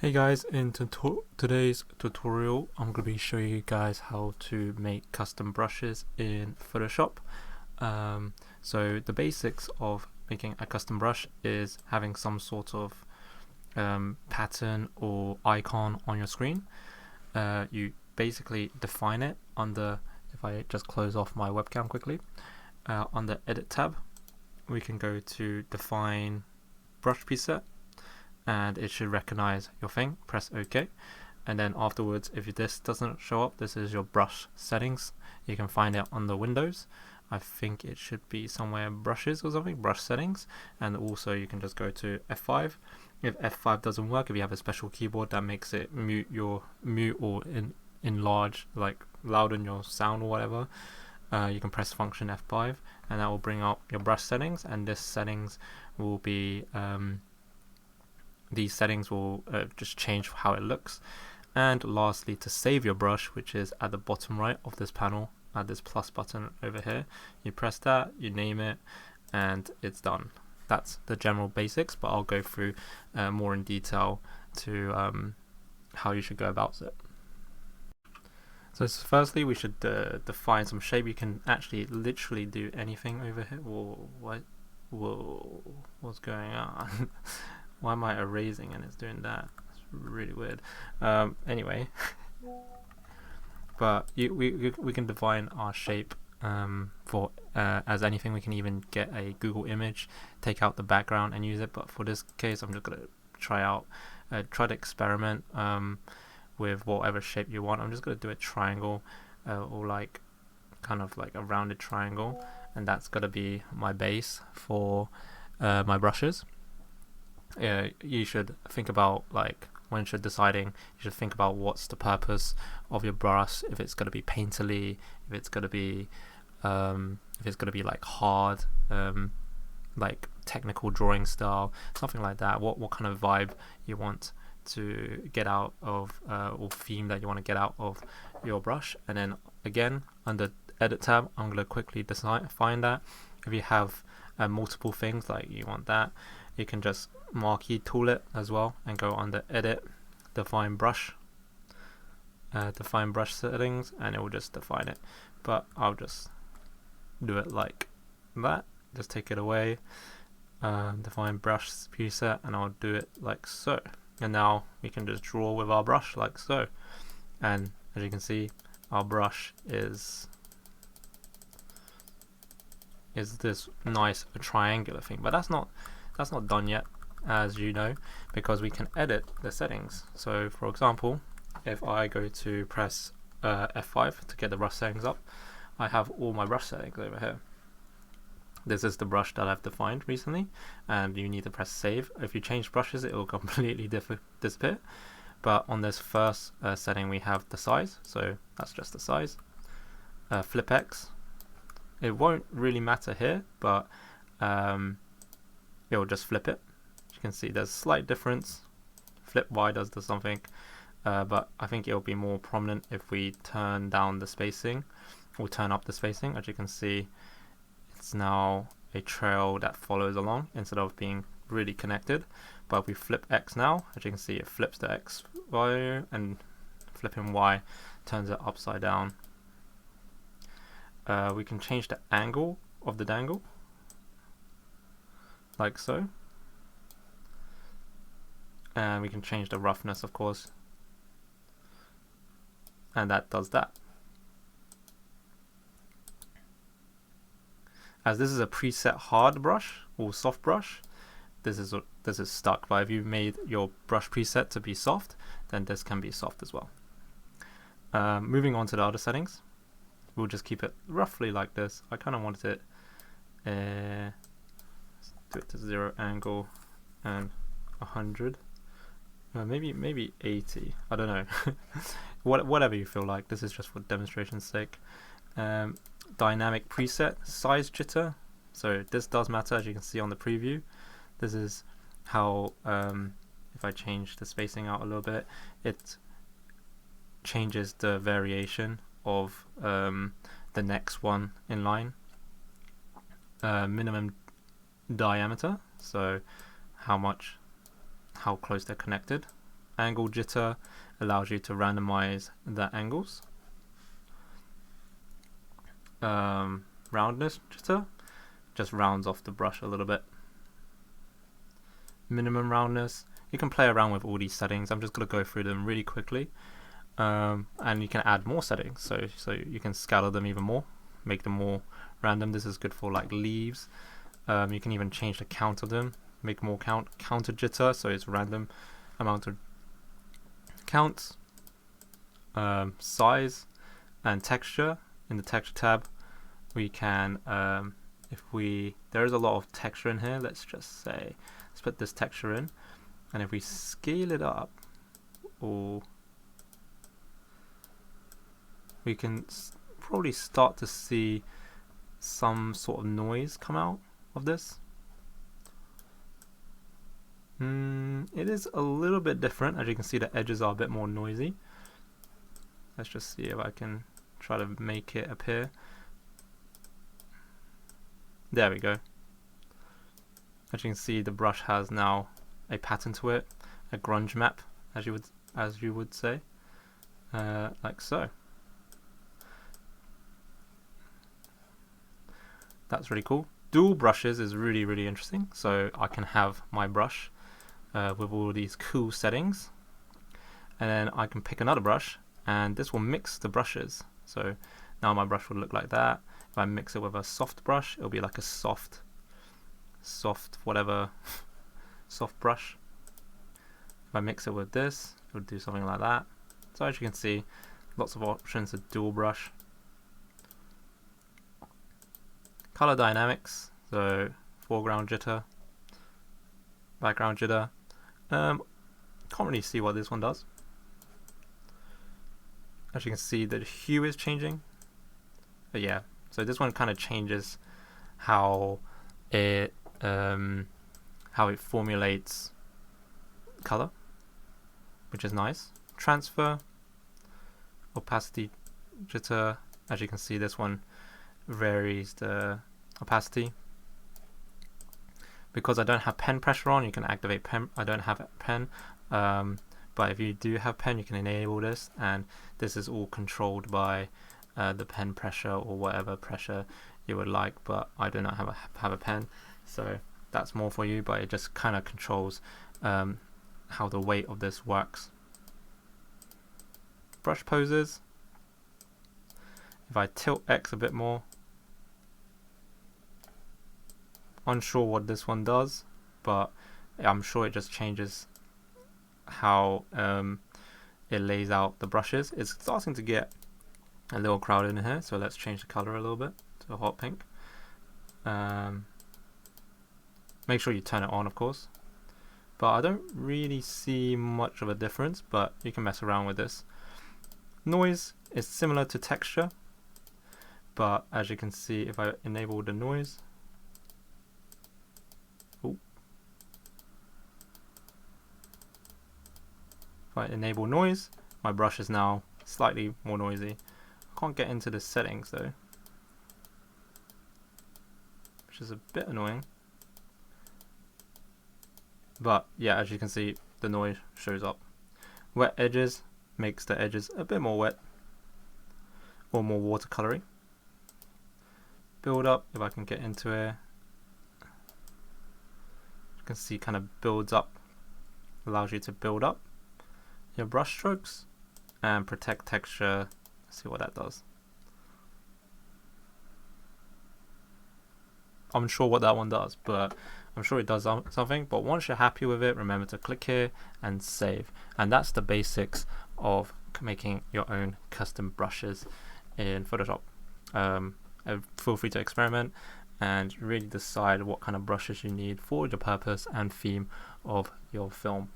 Hey guys, in today's tutorial I'm going to be showing you guys how to make custom brushes in Photoshop. So the basics of making a custom brush is having some sort of pattern or icon on your screen. You basically define it under, if I just close off my webcam quickly, on the edit tab we can go to define brush preset, and it should recognize your thing. Press OK, and then afterwards, if this doesn't show up, this is your brush settings. You can find it on the Windows. I think it should be somewhere brushes or something, brush settings, and also you can just go to F5. If F5 doesn't work, if you have a special keyboard that makes it mute or enlarge, like louden your sound or whatever, you can press function F5 and that will bring up your brush settings, and this settings will be these settings will just change how it looks. And lastly, to save your brush, which is at the bottom right of this panel, at this plus button over here, you press that, you name it, and it's done. That's the general basics, but I'll go through more in detail to how you should go about it. So firstly, we should define some shape. You can actually literally do anything over here. Whoa, what's going on? Why am I erasing and it's doing that? It's really weird. Anyway, but we can define our shape for as anything. We can even get a Google image, take out the background and use it. But for this case, I'm just gonna try to experiment with whatever shape you want. I'm just gonna do a triangle or like kind of like a rounded triangle, and that's gonna be my base for my brushes. You should think about, like, when you're deciding, you should think about what's the purpose of your brush. If it's going to be painterly, if it's going to be like hard, like technical drawing style, something like that. What kind of vibe you want to get out of, or theme that you want to get out of your brush. And then again, under edit tab, I'm going to quickly find that. If you have multiple things, like you want that, you can just marquee tool it as well and go under edit, define brush settings, and it will just define it. But I'll just do it like that, just take it away, define brush preset, and I'll do it like so. And now we can just draw with our brush like so, and as you can see, our brush is this nice triangular thing. But that's not done yet, as you know, because we can edit the settings. So for example, if I go to press F5 to get the brush settings up, I have all my brush settings over here. This is the brush that I've defined recently, and you need to press save. If you change brushes, it will completely disappear. But on this first setting, we have the size, so that's just the size. Flip X, it won't really matter here, but it will just flip it. You can see there's a slight difference. Flip Y does something, but I think it will be more prominent if we turn down the spacing or turn up the spacing. As you can see, it's now a trail that follows along instead of being really connected. But if we flip X now, as you can see, it flips the X value, and flipping Y turns it upside down. We can change the angle of the dangle, like so. And we can change the roughness, of course, and that does that. As this is a preset hard brush or soft brush, this is stuck. But if you made your brush preset to be soft, then this can be soft as well. Moving on to the other settings, we'll just keep it roughly like this. I kind of wanted it do it to 0 angle and 100. Maybe 80. I don't know. Whatever you feel like. This is just for demonstration's sake. Dynamic preset size jitter. So this does matter, as you can see on the preview. This is how, if I change the spacing out a little bit, it changes the variation of the next one in line. Minimum diameter, so how close they're connected, angle jitter allows you to randomize the angles. Roundness jitter just rounds off the brush a little bit. Minimum roundness, you can play around with all these settings. I'm just going to go through them really quickly, and you can add more settings, so you can scatter them even more, make them more random. This is good for like leaves. You can even change the count of them, make more counter jitter, so it's random amount of counts. Size and texture. In the texture tab, we can there is a lot of texture in here. Let's just say, let's put this texture in, and if we scale it up, or we can probably start to see some sort of noise come out of this. It is a little bit different. As you can see, the edges are a bit more noisy. Let's just see if I can try to make it appear. There we go. As you can see, the brush has now a pattern to it, a grunge map, as you would say, like so. That's really cool. Dual brushes is really, really interesting. So I can have my brush with all these cool settings, and then I can pick another brush, and this will mix the brushes. So now my brush will look like that. If I mix it with a soft brush, it'll be like a soft whatever soft brush. If I mix it with this, it would do something like that. So as you can see, lots of options of dual brush. Color dynamics, so foreground jitter, background jitter. Can't really see what this one does. As you can see, the hue is changing. But yeah, so this one kind of changes how it formulates color, which is nice. Transfer, opacity jitter. As you can see, this one varies the opacity. Because I don't have pen pressure on, you can activate pen. I don't have a pen, but if you do have pen, you can enable this, and this is all controlled by the pen pressure or whatever pressure you would like. But I do not have a pen, so that's more for you. But it just kind of controls how the weight of this works. Brush poses. If I tilt X a bit more, unsure what this one does, but I'm sure it just changes how it lays out the brushes. It's starting to get a little crowded in here, so let's change the color a little bit to a hot pink. Make sure you turn it on, of course, but I don't really see much of a difference, but you can mess around with this. Noise is similar to texture, but as you can see, if I enable the noise, if I enable noise, my brush is now slightly more noisy. I can't get into the settings though, which is a bit annoying. But yeah, as you can see, the noise shows up. Wet edges makes the edges a bit more wet or more watercolory. Build up, if I can get into it, you can see kind of builds up, allows you to build up your brush strokes and protect texture. Let's see what that does. I'm unsure what that one does, but I'm sure it does something. But once you're happy with it, remember to click here and save. And that's the basics of making your own custom brushes in Photoshop. Feel free to experiment and really decide what kind of brushes you need for the purpose and theme of your film.